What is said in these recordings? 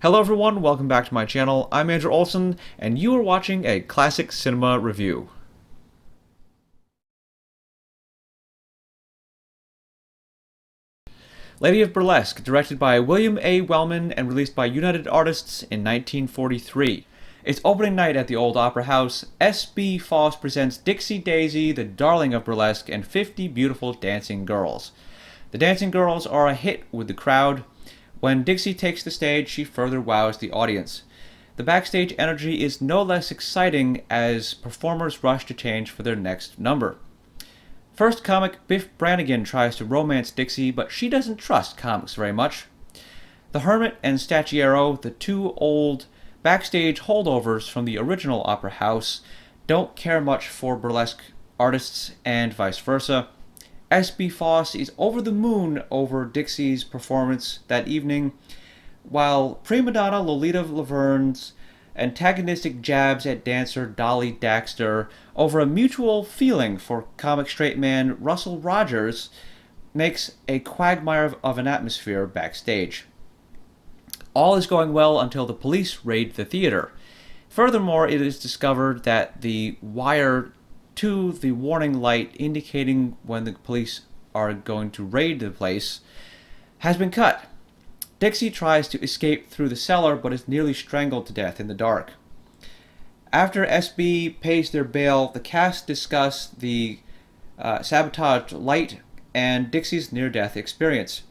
Hello everyone, welcome back to my channel. I'm Andrew Olson, and you are watching a classic cinema review. Lady of Burlesque, directed by William A. Wellman and released by United Artists in 1943. Its opening night at the Old Opera House, S.B. Foss presents Dixie Daisy, the darling of burlesque, and 50 beautiful dancing girls. The dancing girls are a hit with the crowd. When Dixie takes the stage, she further wows the audience. The backstage energy is no less exciting as performers rush to change for their next number. First comic Biff Brannigan tries to romance Dixie, but she doesn't trust comics very much. The Hermit and Stacciero, the two old backstage holdovers from the original opera house, don't care much for burlesque artists and vice versa. S.B. Foss is over the moon over Dixie's performance that evening, while prima donna Lolita Laverne's antagonistic jabs at dancer Dolly Daxter over a mutual feeling for comic straight man Russell Rogers makes a quagmire of an atmosphere backstage. All is going well until the police raid the theater. Furthermore, it is discovered that the wire to the warning light indicating when the police are going to raid the place has been cut. Dixie tries to escape through the cellar but is nearly strangled to death in the dark. After SB pays their bail, the cast discuss the sabotaged light and Dixie's near-death experience.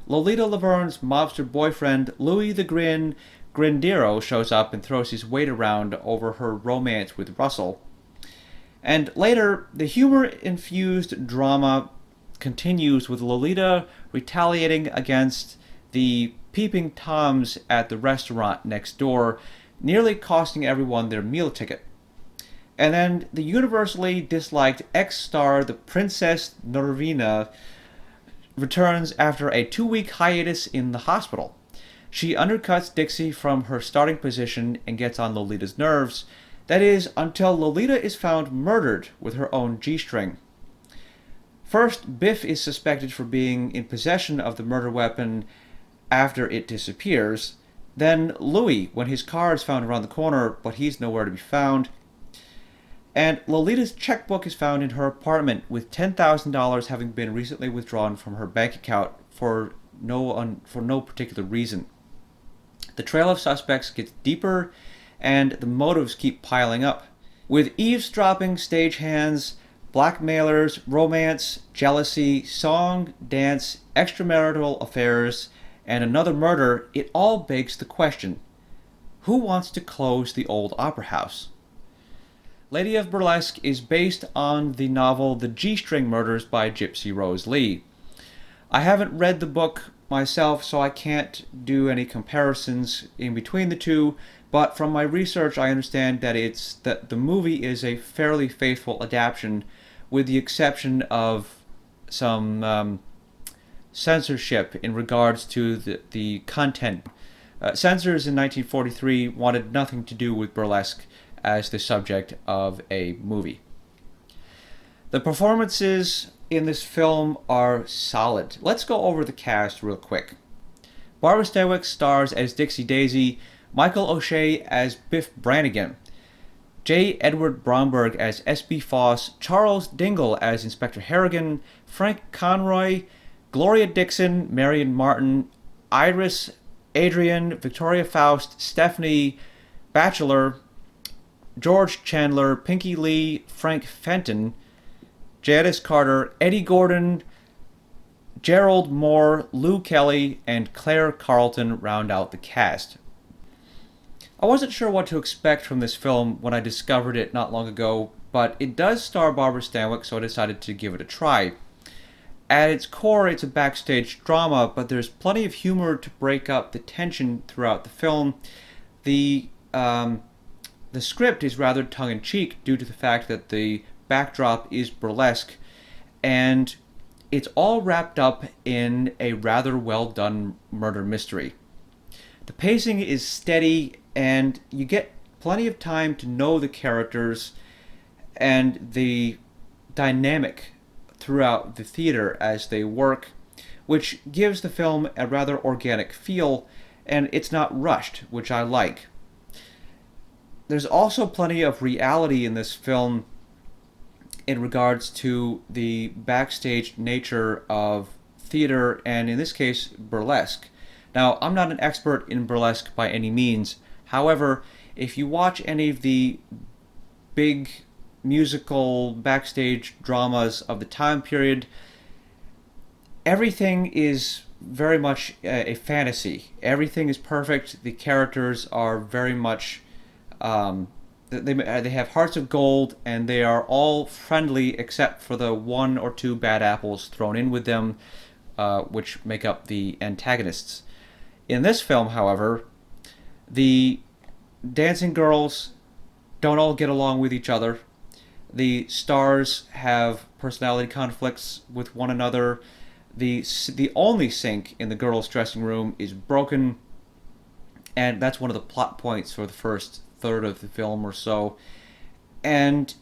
Lolita Laverne's mobster boyfriend, Louis the Grindero, shows up and throws his weight around over her romance with Russell. And later, the humor-infused drama continues with Lolita retaliating against the peeping Toms at the restaurant next door, nearly costing everyone their meal ticket. And then the universally disliked ex-star, the Princess Nervina, returns after a 2-week hiatus in the hospital. She undercuts Dixie from her starting position and gets on Lolita's nerves. That is, until Lolita is found murdered with her own G-string. First, Biff is suspected for being in possession of the murder weapon after it disappears. Then Louis, when his car is found around the corner, but he's nowhere to be found. And Lolita's checkbook is found in her apartment, with $10,000 having been recently withdrawn from her bank account for no particular reason. The trail of suspects gets deeper, and the motives keep piling up. With eavesdropping stagehands, blackmailers, romance, jealousy, song, dance, extramarital affairs, and another murder, it all begs the question: who wants to close the old opera house? Lady of Burlesque is based on the novel The G-String Murders by Gypsy Rose Lee. I haven't read the book myself, so I can't do any comparisons in between the two, but from my research I understand that the movie is a fairly faithful adaptation, with the exception of some censorship in regards to the content. Censors in 1943 wanted nothing to do with burlesque as the subject of a movie. The performances in this film are solid. Let's go over the cast real quick. Barbara Stanwyck stars as Dixie Daisy, Michael O'Shea as Biff Brannigan, J. Edward Bromberg as S.B. Foss, Charles Dingle as Inspector Harrigan, Frank Conroy, Gloria Dixon, Marion Martin, Iris, Adrian, Victoria Faust, Stephanie Batchelor, George Chandler, Pinky Lee, Frank Fenton, Jadis Carter, Eddie Gordon, Gerald Moore, Lou Kelly, and Claire Carlton round out the cast. I wasn't sure what to expect from this film when I discovered it not long ago, but it does star Barbara Stanwyck, so I decided to give it a try. At its core, it's a backstage drama, but there's plenty of humor to break up the tension throughout the film. The script is rather tongue-in-cheek due to the fact that the backdrop is burlesque, and it's all wrapped up in a rather well-done murder mystery. The pacing is steady, and you get plenty of time to know the characters and the dynamic throughout the theater as they work, which gives the film a rather organic feel, and it's not rushed, which I like. There's also plenty of reality in this film in regards to the backstage nature of theater, and in this case, burlesque. Now, I'm not an expert in burlesque by any means. However, if you watch any of the big musical backstage dramas of the time period, everything is very much a fantasy. Everything is perfect. The characters are very much they have hearts of gold, and they are all friendly except for the one or two bad apples thrown in with them, which make up the antagonists. In this film, however, the dancing girls don't all get along with each other. The stars have personality conflicts with one another. The only sink in the girls' dressing room is broken, and that's one of the plot points for the first third of the film or so. And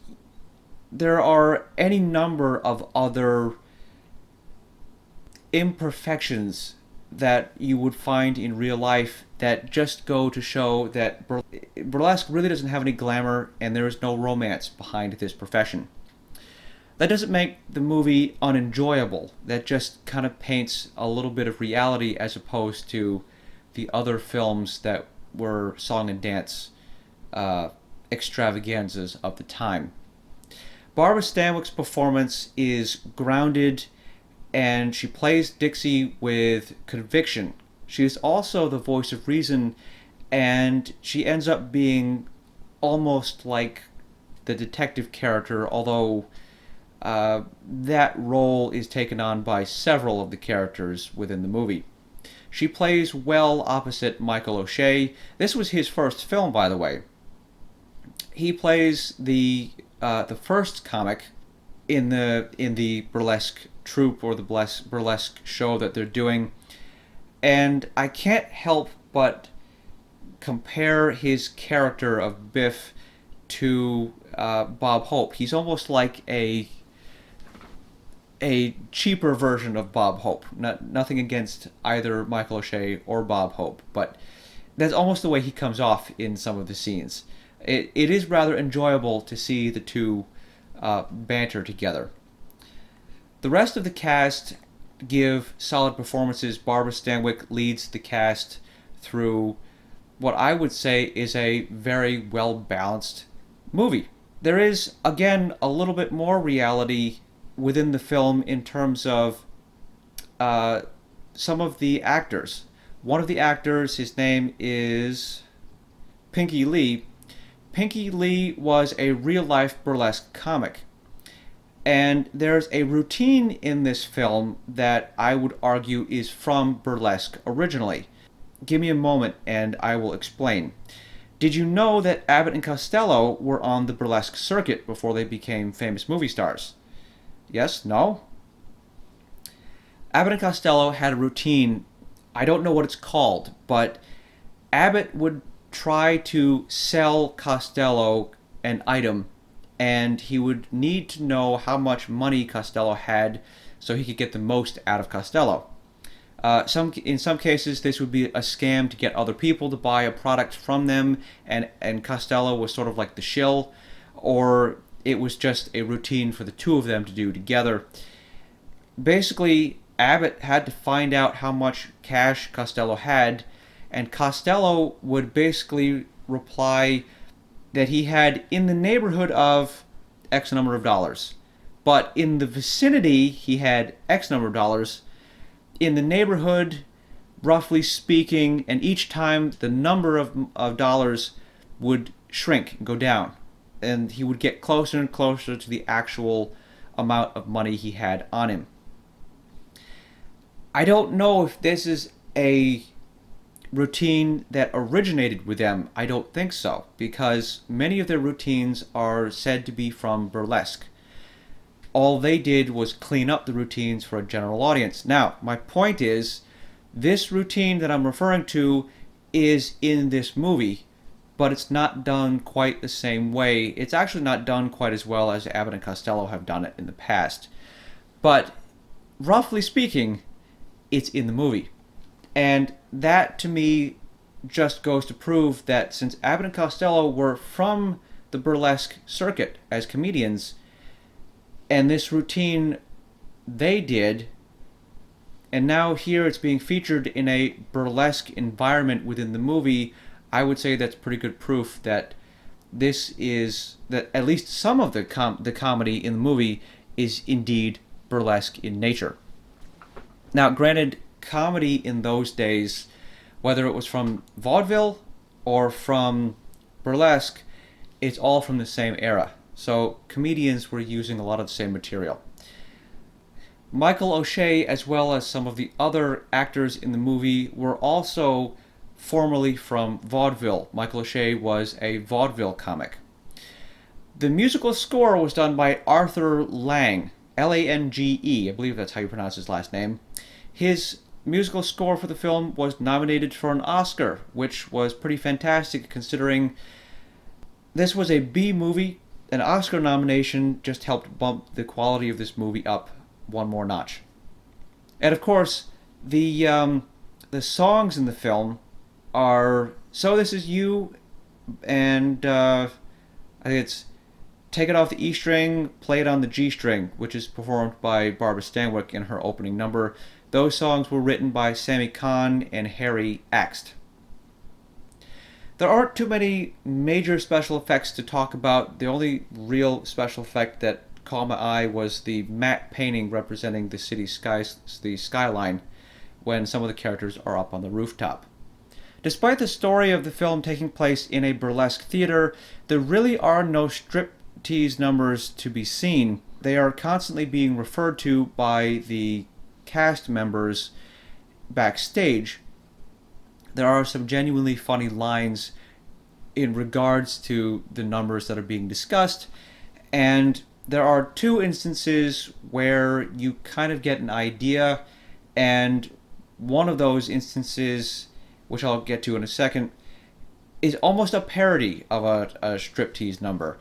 there are any number of other imperfections that you would find in real life that just go to show that burlesque really doesn't have any glamour, and there is no romance behind this profession. That doesn't make the movie unenjoyable. That just kind of paints a little bit of reality as opposed to the other films that were song and dance extravaganzas of the time. Barbara Stanwyck's performance is grounded, and she plays Dixie with conviction. She is also the voice of reason, and she ends up being almost like the detective character, although that role is taken on by several of the characters within the movie. She plays well opposite Michael O'Shea. This was his first film, by the way. He plays the first comic in the burlesque troupe, or the burlesque show that they're doing, and I can't help but compare his character of Biff to Bob Hope. He's almost like a cheaper version of Bob Hope. Nothing against either Michael O'Shea or Bob Hope, but that's almost the way he comes off in some of the scenes. It is rather enjoyable to see the two banter together. The rest of the cast give solid performances. Barbara Stanwyck leads the cast through what I would say is a very well-balanced movie. There is, again, a little bit more reality within the film in terms of some of the actors. One of the actors, his name is Pinky Lee. Pinky Lee was a real-life burlesque comic. And there's a routine in this film that I would argue is from burlesque originally. Give me a moment and I will explain. Did you know that Abbott and Costello were on the burlesque circuit before they became famous movie stars? Yes? No? Abbott and Costello had a routine. I don't know what it's called, but Abbott would try to sell Costello an item, and he would need to know how much money Costello had so he could get the most out of Costello. In some cases, this would be a scam to get other people to buy a product from them, and Costello was sort of like the shill, or it was just a routine for the two of them to do together. Basically, Abbott had to find out how much cash Costello had, and Costello would basically reply that he had in the neighborhood of X number of dollars. But in the vicinity, he had X number of dollars. In the neighborhood, roughly speaking, and each time the number of dollars would shrink, go down. And he would get closer and closer to the actual amount of money he had on him. I don't know if this is a routine that originated with them. I don't think so, because many of their routines are said to be from burlesque. All they did was clean up the routines for a general audience. Now, my point is, this routine that I'm referring to is in this movie, but it's not done quite the same way. It's actually not done quite as well as Abbott and Costello have done it in the past. But, roughly speaking, it's in the movie. And that, to me, just goes to prove that since Abbott and Costello were from the burlesque circuit as comedians, and this routine they did, and now here it's being featured in a burlesque environment within the movie, I would say that's pretty good proof that that at least some of the comedy in the movie is indeed burlesque in nature. Now, granted, comedy in those days, whether it was from vaudeville or from burlesque, it's all from the same era. So comedians were using a lot of the same material. Michael O'Shea, as well as some of the other actors in the movie, were also formerly from vaudeville. Michael O'Shea was a vaudeville comic. The musical score was done by Arthur Lange, Lange, I believe that's how you pronounce his last name. His musical score for the film was nominated for an Oscar, which was pretty fantastic considering this was a B movie. An Oscar nomination just helped bump the quality of this movie up one more notch. And of course, the songs in the film are So This Is You, and I think it's Take It Off the E String, Play It on the G String, which is performed by Barbara Stanwyck in her opening number. Those songs were written by Sammy Kahn and Harry Axt. There aren't too many major special effects to talk about. The only real special effect that caught my eye was the matte painting representing the city's the skyline when some of the characters are up on the rooftop. Despite the story of the film taking place in a burlesque theater, there really are no striptease numbers to be seen. They are constantly being referred to by the cast members backstage. There are some genuinely funny lines in regards to the numbers that are being discussed, and there are two instances where you kind of get an idea, and one of those instances, which I'll get to in a second, is almost a parody of a striptease number.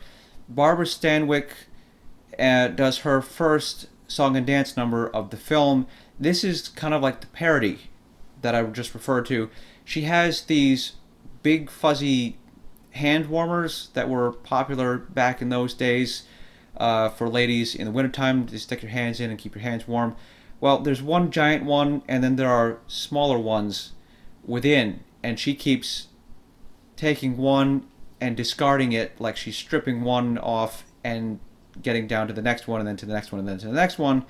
Barbara Stanwyck does her first song and dance number of the film. This is kind of like the parody that I just referred to. She has these big fuzzy hand warmers that were popular back in those days for ladies in the wintertime to stick your hands in and keep your hands warm. Well, there's one giant one, and then there are smaller ones within, and she keeps taking one and discarding it like she's stripping one off and getting down to the next one, and then to the next one, and then to the next one,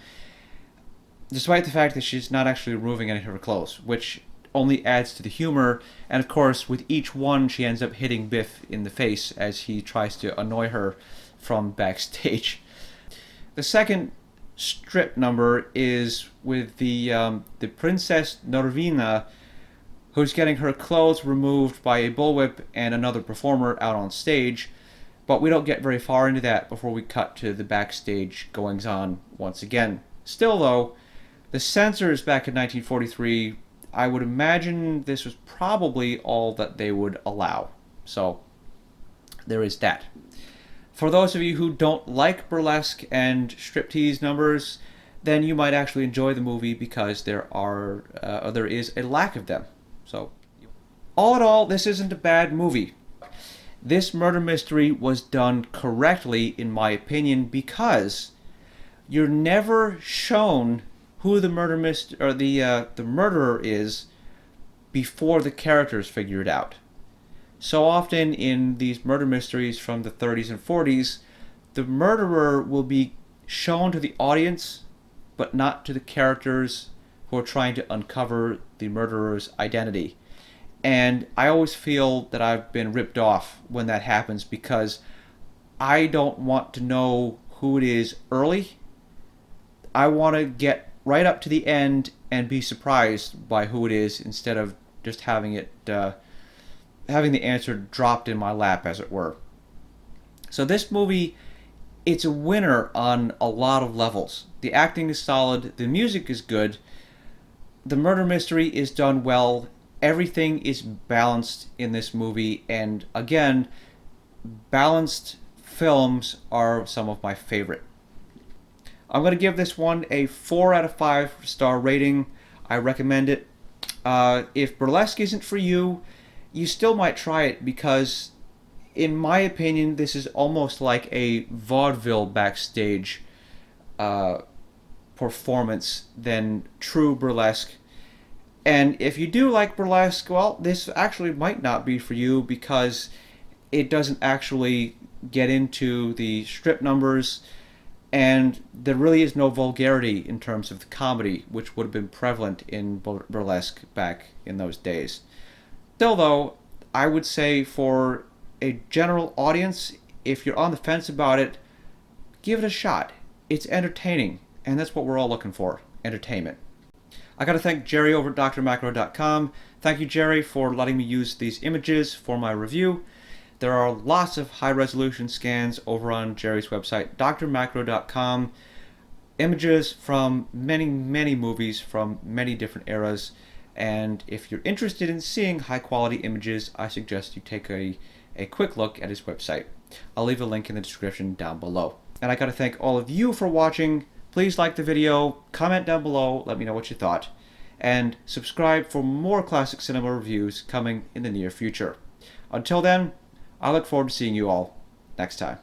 despite the fact that she's not actually removing any of her clothes, which only adds to the humor. And of course, with each one, she ends up hitting Biff in the face as he tries to annoy her from backstage. The second strip number is with the Princess Norvina, who's getting her clothes removed by a bullwhip and another performer out on stage, but we don't get very far into that before we cut to the backstage goings-on once again. Still though, the censors back in 1943, I would imagine this was probably all that they would allow. So, there is that. For those of you who don't like burlesque and striptease numbers, then you might actually enjoy the movie because there is a lack of them. So, all in all, this isn't a bad movie. This murder mystery was done correctly, in my opinion, because you're never shown who the the murderer is before the characters figure it out. So often in these murder mysteries from the 30s and 40s, the murderer will be shown to the audience, but not to the characters who are trying to uncover the murderer's identity. And I always feel that I've been ripped off when that happens, because I don't want to know who it is early. I want to get right up to the end and be surprised by who it is, instead of just having the answer dropped in my lap, as it were. So this movie, it's a winner on a lot of levels. The acting is solid, the music is good, the murder mystery is done well, everything is balanced in this movie, and again, balanced films are some of my favorite. I'm going to give this one a 4 out of 5 star rating. I recommend it. If Burlesque isn't for you, you still might try it because, in my opinion, this is almost like a vaudeville backstage performance than true burlesque. And if you do like burlesque, well, this actually might not be for you because it doesn't actually get into the strip numbers, and there really is no vulgarity in terms of the comedy, which would have been prevalent in burlesque back in those days. Still, though, I would say for a general audience, if you're on the fence about it, give it a shot. It's entertaining, and that's what we're all looking for, entertainment. I gotta thank Jerry over at drmacro.com. Thank you, Jerry, for letting me use these images for my review. There are lots of high-resolution scans over on Jerry's website, drmacro.com. Images from many, many movies from many different eras. And if you're interested in seeing high-quality images, I suggest you take a quick look at his website. I'll leave a link in the description down below. And I gotta thank all of you for watching. Please like the video, comment down below, let me know what you thought, and subscribe for more classic cinema reviews coming in the near future. Until then, I look forward to seeing you all next time.